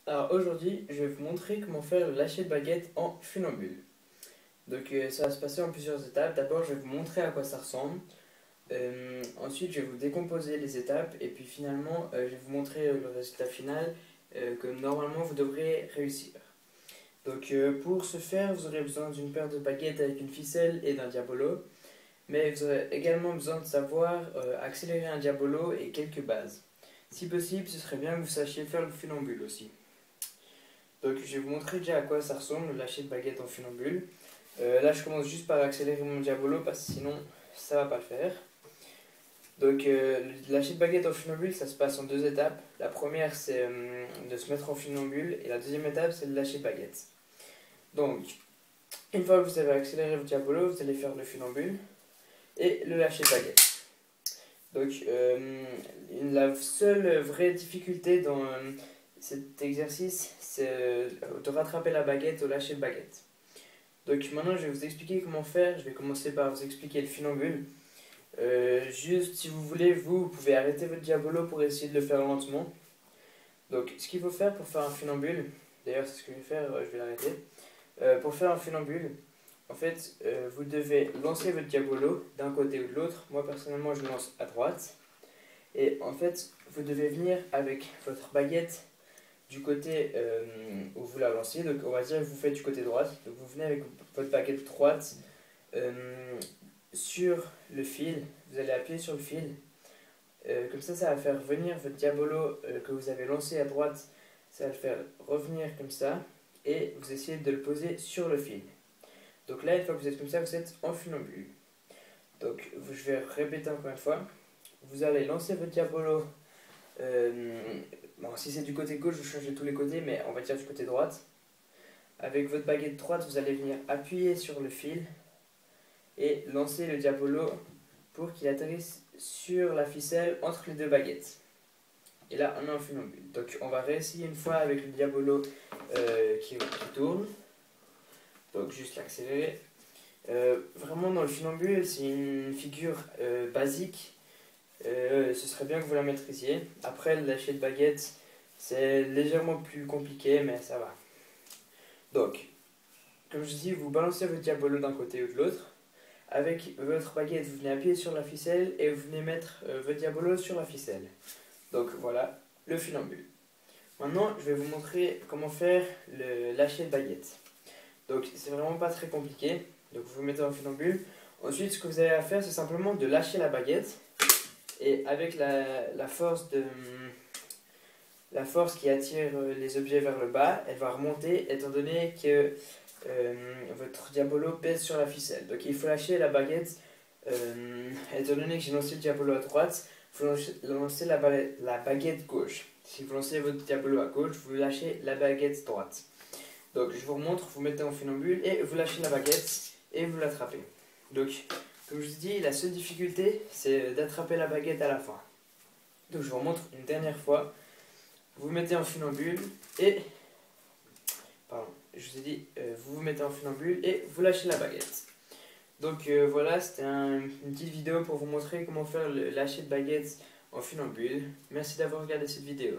Alors aujourd'hui, je vais vous montrer comment faire le lâcher de baguette en funambule. Donc ça va se passer en plusieurs étapes. D'abord, je vais vous montrer à quoi ça ressemble. Ensuite, je vais vous décomposer les étapes. Et puis finalement, je vais vous montrer le résultat final que normalement vous devrez réussir. Donc pour ce faire, vous aurez besoin d'une paire de baguettes avec une ficelle et d'un diabolo. Mais vous aurez également besoin de savoir accélérer un diabolo et quelques bases. Si possible, ce serait bien que vous sachiez faire le funambule aussi. Donc je vais vous montrer déjà à quoi ça ressemble le lâcher de baguette en funambule. Là je commence juste par accélérer mon diabolo parce que sinon ça va pas le faire. Donc le lâcher de baguette en funambule ça se passe en deux étapes. La première c'est de se mettre en funambule et la deuxième étape c'est le lâcher de baguette. Donc une fois que vous avez accéléré votre diabolo vous allez faire le funambule et le lâcher de baguette. Donc la seule vraie difficulté dans cet exercice, c'est de rattraper la baguette au lâcher de baguette. Donc maintenant, je vais vous expliquer comment faire. Je vais commencer par vous expliquer le funambule. Juste, si vous voulez, vous pouvez arrêter votre diabolo pour essayer de le faire lentement. Donc, ce qu'il faut faire pour faire un funambule, d'ailleurs, c'est ce que je vais faire, je vais l'arrêter. Pour faire un funambule, en fait, vous devez lancer votre diabolo d'un côté ou de l'autre. Moi, personnellement, je lance à droite. Et en fait, vous devez venir avec votre baguette du côté où vous la lancez. Donc, on va dire que vous faites du côté droit. Donc, vous venez avec votre baguette droite sur le fil. Vous allez appuyer sur le fil. Comme ça va faire venir votre diabolo que vous avez lancé à droite. Ça va le faire revenir comme ça. Et vous essayez de le poser sur le fil. Donc là, une fois que vous êtes comme ça, vous êtes en funambule. Donc, je vais répéter encore une fois. Vous allez lancer votre diabolo. Bon, si c'est du côté gauche, vous changez tous les côtés, mais on va dire du côté droite. Avec votre baguette droite, vous allez venir appuyer sur le fil et lancer le diabolo pour qu'il atterrisse sur la ficelle entre les deux baguettes. Et là, on est en funambule. Donc, on va réessayer une fois avec le diabolo qui tourne. Donc, juste l'accélérer. Vraiment, dans le funambule, c'est une figure basique. Ce serait bien que vous la maîtrisiez. Après, le lâcher de baguette, c'est légèrement plus compliqué, mais ça va. Donc, comme je dis, vous balancez votre diabolo d'un côté ou de l'autre. Avec votre baguette, vous venez appuyer sur la ficelle et vous venez mettre votre diabolo sur la ficelle. Donc voilà, le funambule. Maintenant, je vais vous montrer comment faire le lâcher de baguette. Donc, c'est vraiment pas très compliqué. Donc, vous vous mettez en funambule. Ensuite, ce que vous avez à faire, c'est simplement de lâcher la baguette. Et avec la force qui attire les objets vers le bas, elle va remonter étant donné que votre diabolo pèse sur la ficelle. Donc il faut lâcher la baguette, étant donné que j'ai lancé le diabolo à droite, il faut lancer la baguette gauche. Si vous lancez votre diabolo à gauche, vous lâchez la baguette droite. Donc je vous remontre, vous mettez en funambule et vous lâchez la baguette et vous l'attrapez. Donc comme je vous dis, la seule difficulté c'est d'attraper la baguette à la fin. Donc je vous remontre une dernière fois. Vous vous mettez en funambule et... Pardon, je vous ai dit, vous vous mettez en funambule et vous lâchez la baguette. Donc voilà, c'était une petite vidéo pour vous montrer comment faire le lâcher de baguette en funambule. Merci d'avoir regardé cette vidéo.